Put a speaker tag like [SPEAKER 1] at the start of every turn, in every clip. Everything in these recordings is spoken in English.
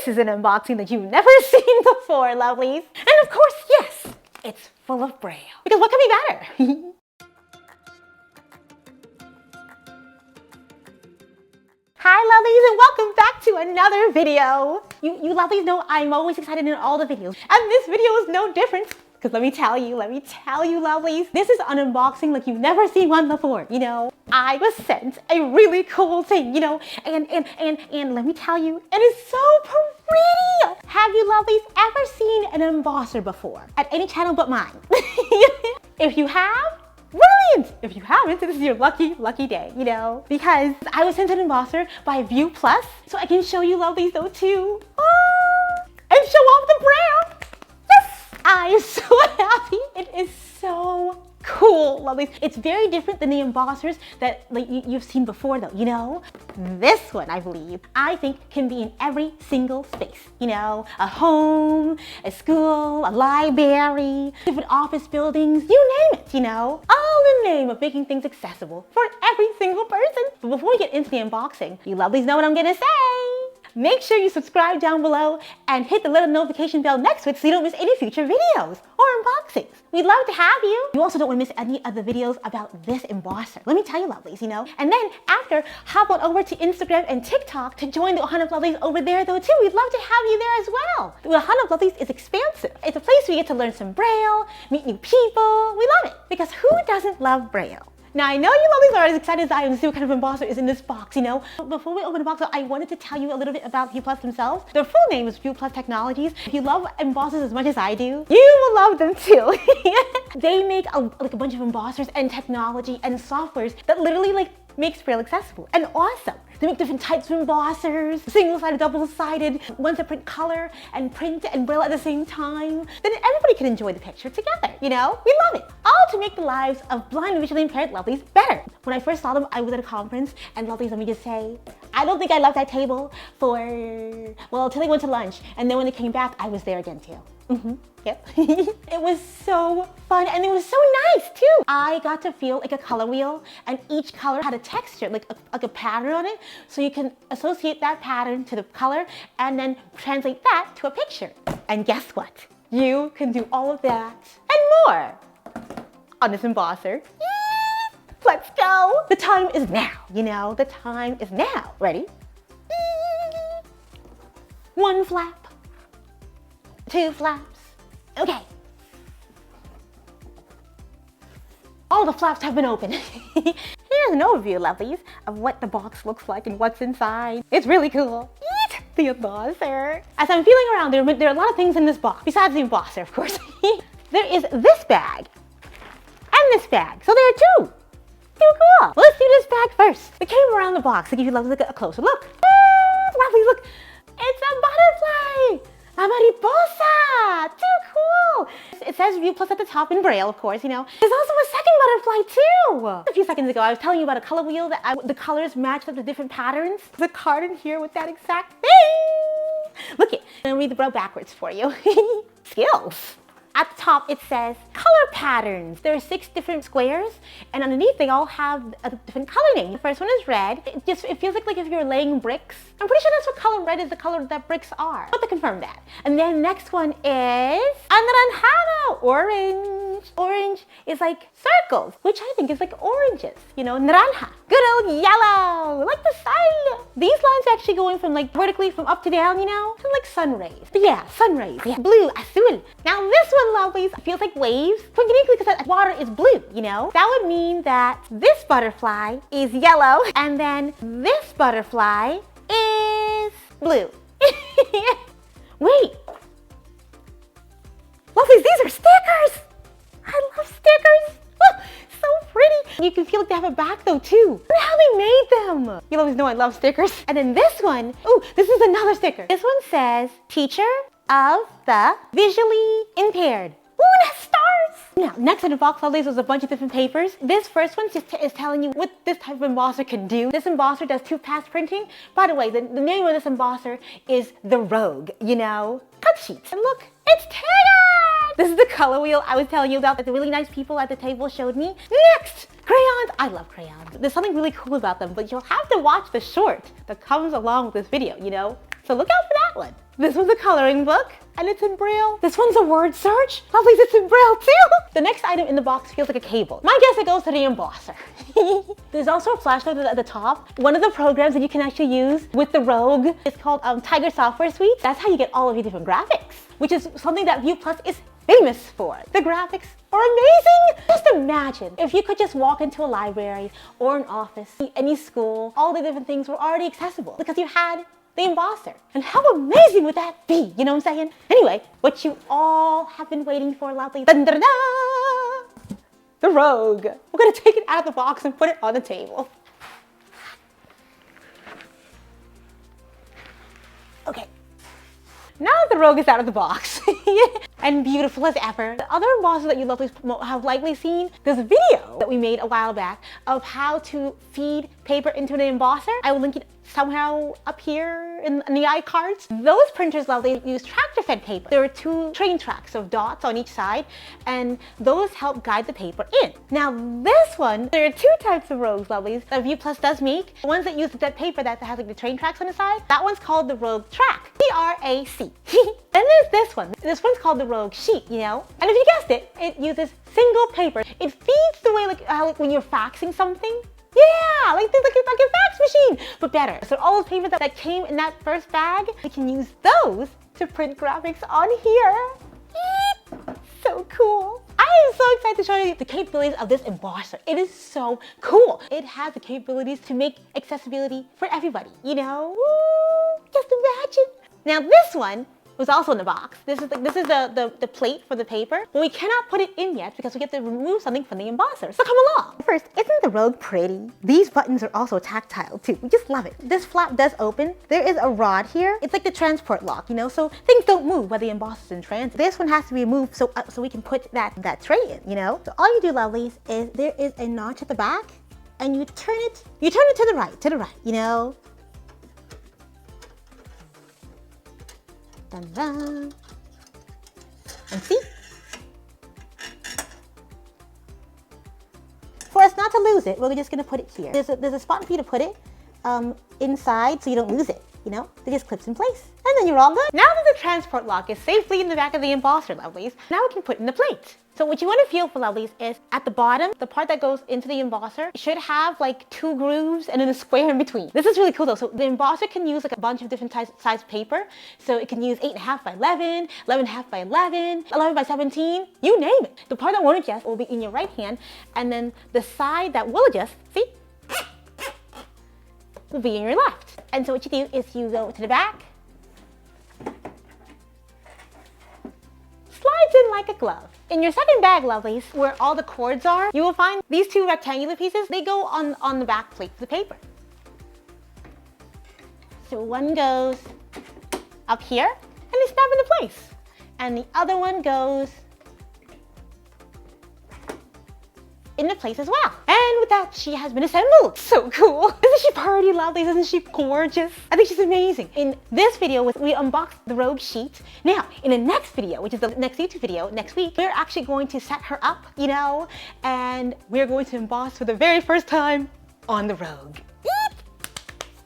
[SPEAKER 1] This is an unboxing that you've never seen before, lovelies. And of course, yes, it's full of Braille. Because what could be better? Hi lovelies, and welcome back to another video. You lovelies know I'm always excited in all the videos. And this video is no different. Because let me tell you lovelies, this is an unboxing like you've never seen one before, you know. I was sent a really cool thing, you know, and let me tell you, it is so pretty. Have you lovelies ever seen an embosser before? At any channel but mine. If you have, brilliant! If you haven't, this is your lucky day, you know? Because I was sent an embosser by Viewplus, so I can show you lovelies though too. And show off the Braille. I am so happy. It is so cool, lovelies. It's very different than the embossers that you've seen before though, you know? This one, I believe, I think can be in every single space, you know? A home, a school, a library, different office buildings, you name it, you know? All in the name of making things accessible for every single person. But before we get into the unboxing, you lovelies know what I'm gonna say. Make sure you subscribe down below and hit the little notification bell next to it so you don't miss any future videos or unboxings. We'd love to have you. You also don't want to miss any of the videos about this embosser. Let me tell you lovelies, you know. And then after, hop on over to Instagram and TikTok to join the Ohana of Lovelies over there though too. We'd love to have you there as well. The Ohana of Lovelies is expansive. It's a place where you get to learn some Braille, meet new people. We love it because who doesn't love Braille? Now, I know you lovelies are as excited as I am to see what kind of embosser is in this box, you know. But before we open the box, I wanted to tell you a little bit about Viewplus themselves. Their full name is Viewplus Technologies. If you love embossers as much as I do, you will love them too. They make a bunch of embossers and technology and softwares that literally makes Braille accessible and awesome. They make different types of embossers, single-sided, double-sided, ones that print color and print and Braille at the same time. Then everybody can enjoy the picture together, you know? We love it. All to make the lives of blind and visually impaired lovelies better. When I first saw them, I was at a conference, and lovelies, let me just say, I don't think I left that table until they went to lunch. And then when they came back, I was there again too. Yep. It was so fun and it was so nice too. I got to feel like a color wheel and each color had a texture, like a pattern on it. So you can associate that pattern to the color and then translate that to a picture. And guess what? You can do all of that and more on this embosser. Let's go. The time is now, you know, the time is now. Ready? One flap. Two flaps. Okay. All the flaps have been opened. Here's an overview, lovelies, of what the box looks like and what's inside. It's really cool. Eat the embosser. As I'm feeling around, there are a lot of things in this box, besides the embosser, of course. There is this bag and this bag. So there are two. Too cool. Let's do this bag first. We came around the box to give you a closer look. Lovely, look. It's a butterfly. A mariposa! Too cool! It says Viewplus at the top in Braille, of course, you know. There's also a second butterfly too! A few seconds ago, I was telling you about a color wheel that the colors matched up to different patterns. There's a card in here with that exact thing! Look it. I'm gonna read the Braille backwards for you. Skills! At the top, it says color patterns. There are 6 different squares, and underneath they all have a different color name. The first one is red. It feels like if you're laying bricks. I'm pretty sure that's what color red is, the color that bricks are. But to confirm that. And then next one is anaranjado, orange. Orange is like circles, which I think is like oranges. You know, naranja. Good old yellow, like the sun. These lines are actually going from vertically from up to down, you know, to like sun rays. But yeah, sun rays. Yeah. Blue, azul. Now this one, lovelies, feels like waves. Uniquely because the water is blue, you know? That would mean that this butterfly is yellow and then this butterfly is blue. Wait. Lovelies, these are stickers. I love stickers. Oh, so pretty. You can feel like they have a back though too. Look at how they made them. You always know I love stickers. And then this one, ooh, this is another sticker. This one says, Teacher of the Visually Impaired. Ooh, it has stars! Now, next in the box, lovelies, was a bunch of different papers. This first one is telling you what this type of embosser can do. This embosser does 2-pass printing. By the way, the name of this embosser is the Rogue, you know? Cut sheets. And look, it's tagged! This is the color wheel I was telling you about that the really nice people at the table showed me. Next! Crayons. I love crayons. There's something really cool about them, but you'll have to watch the short that comes along with this video, you know? So look out for that one. This one's a coloring book, and it's in Braille. This one's a word search. Lovelies, it's in Braille too. The next item in the box feels like a cable. My guess it goes to the embosser. There's also a flashlight at the top. One of the programs that you can actually use with the Rogue is called Tiger Software Suite. That's how you get all of your different graphics, which is something that Viewplus is famous for. The graphics are amazing. Just imagine if you could just walk into a library or an office, any school, all the different things were already accessible because you had the Embosser. And how amazing would that be? You know what I'm saying? Anyway, what you all have been waiting for, lovely. Dun, dun, dun, dun, the Rogue. We're gonna take it out of the box and put it on the table. Okay. Now that the Rogue is out of the box and beautiful as ever, the other embossers that you lovely have likely seen, there's a video that we made a while back of how to feed paper into an embosser. I will link it somehow up here in the iCards. Those printers, lovely, use tractor-fed paper. There are 2 train tracks of dots on each side, and those help guide the paper in. Now this one, there are 2 types of Rogues, lovelies, that Viewplus does make. The ones that use that paper that has like the train tracks on the side, that one's called the Rogue Track, TRAC. Then there's this one. This one's called the Rogue Sheet, you know? And if you guessed it, it uses single paper. It feeds the way like when you're faxing something. Yeah, like a fax machine, but better. So all those papers that came in that first bag, we can use those to print graphics on here. So cool. I am so excited to show you the capabilities of this embosser. It is so cool. It has the capabilities to make accessibility for everybody, you know? Woo, just imagine. Now this one was also in the box. This is the plate for the paper, but we cannot put it in yet because we have to remove something from the embosser. So come along. First, isn't the Rogue pretty? These buttons are also tactile too. We just love it. This flap does open. There is a rod here. It's like the transport lock, you know, so things don't move while the embosser's in transit. This one has to be moved so we can put that tray in, you know. So all you do, lovelies, is there is a notch at the back, and you turn it to the right, you know. Dun, dun. And see? For us not to lose it, we're just gonna put it here. There's a spot for you to put it inside so you don't lose it, you know? It just clips in place. And then you're all good. Now that the transport lock is safely in the back of the embosser, lovelies, now we can put in the plate. So what you want to feel for, lovelies, is at the bottom, the part that goes into the embosser, it should have like 2 grooves and then a square in between. This is really cool though. So the embosser can use like a bunch of different size paper. So it can use 8.5 by 11, 11.5 by 11, 11 by 17, you name it. The part that won't adjust will be in your right hand, and then the side that will adjust, see, will be in your left. And so what you do is you go to the back, slides in like a glove. In your second bag, lovelies, where all the cords are, you will find these 2 rectangular pieces. They go on the back plate of the paper. So one goes up here, and they snap into place. And the other one goes into place as well. And with that, she has been assembled. So cool. Isn't she pretty, lovelies? Isn't she gorgeous? I think she's amazing. In this video, we unboxed the Rogue Sheet. Now, in the next video, which is the next YouTube video next week, we're actually going to set her up, you know, and we're going to emboss for the very first time on the Rogue.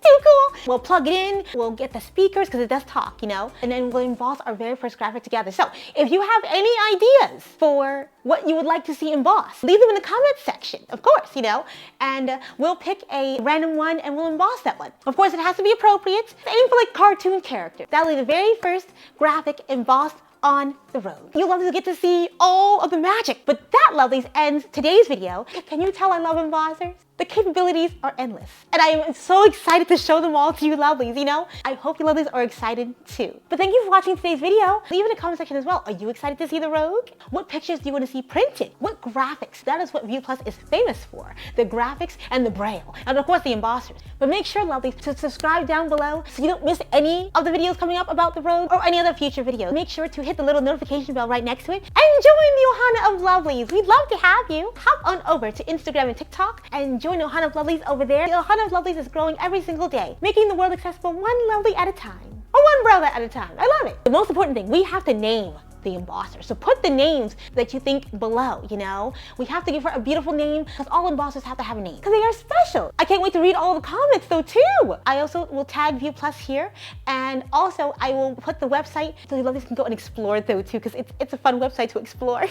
[SPEAKER 1] Too cool. We'll plug it in, we'll get the speakers because it does talk, you know, and then we'll emboss our very first graphic together. So if you have any ideas for what you would like to see embossed, leave them in the comments section, of course, you know, and we'll pick a random one and we'll emboss that one. Of course, it has to be appropriate. Aim for like cartoon characters. That'll be the very first graphic embossed on the Rogue. You'll love to get to see all of the magic. But that, lovelies, ends today's video. Can you tell I love embossers? The capabilities are endless. And I am so excited to show them all to you, lovelies, you know? I hope you lovelies are excited too. But thank you for watching today's video. Leave in the comment section as well. Are you excited to see the Rogue? What pictures do you want to see printed? What graphics? That is what Viewplus is famous for. The graphics and the Braille. And of course the embossers. But make sure, lovelies, to subscribe down below so you don't miss any of the videos coming up about the Rogue or any other future videos. Make sure to hit the little notification bell right next to it and join the Ohana of Lovelies. We'd love to have you. Hop on over to Instagram and TikTok and join Ohana of Lovelies over there. The Ohana of Lovelies is growing every single day, making the world accessible one lovely at a time. Or one brother at a time. I love it. The most important thing, we have to name the embosser. So put the names that you think below, you know? We have to give her a beautiful name because all embossers have to have a name because they are special. I can't wait to read all the comments though too. I also will tag Viewplus here, and also I will put the website so you lovelies can go and explore it though too, because it's a fun website to explore.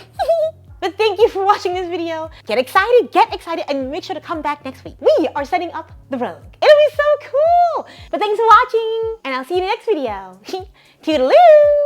[SPEAKER 1] But thank you for watching this video. Get excited, and make sure to come back next week. We are setting up the rogue. It'll be so cool. But thanks for watching, and I'll see you in the next video. Toodaloo!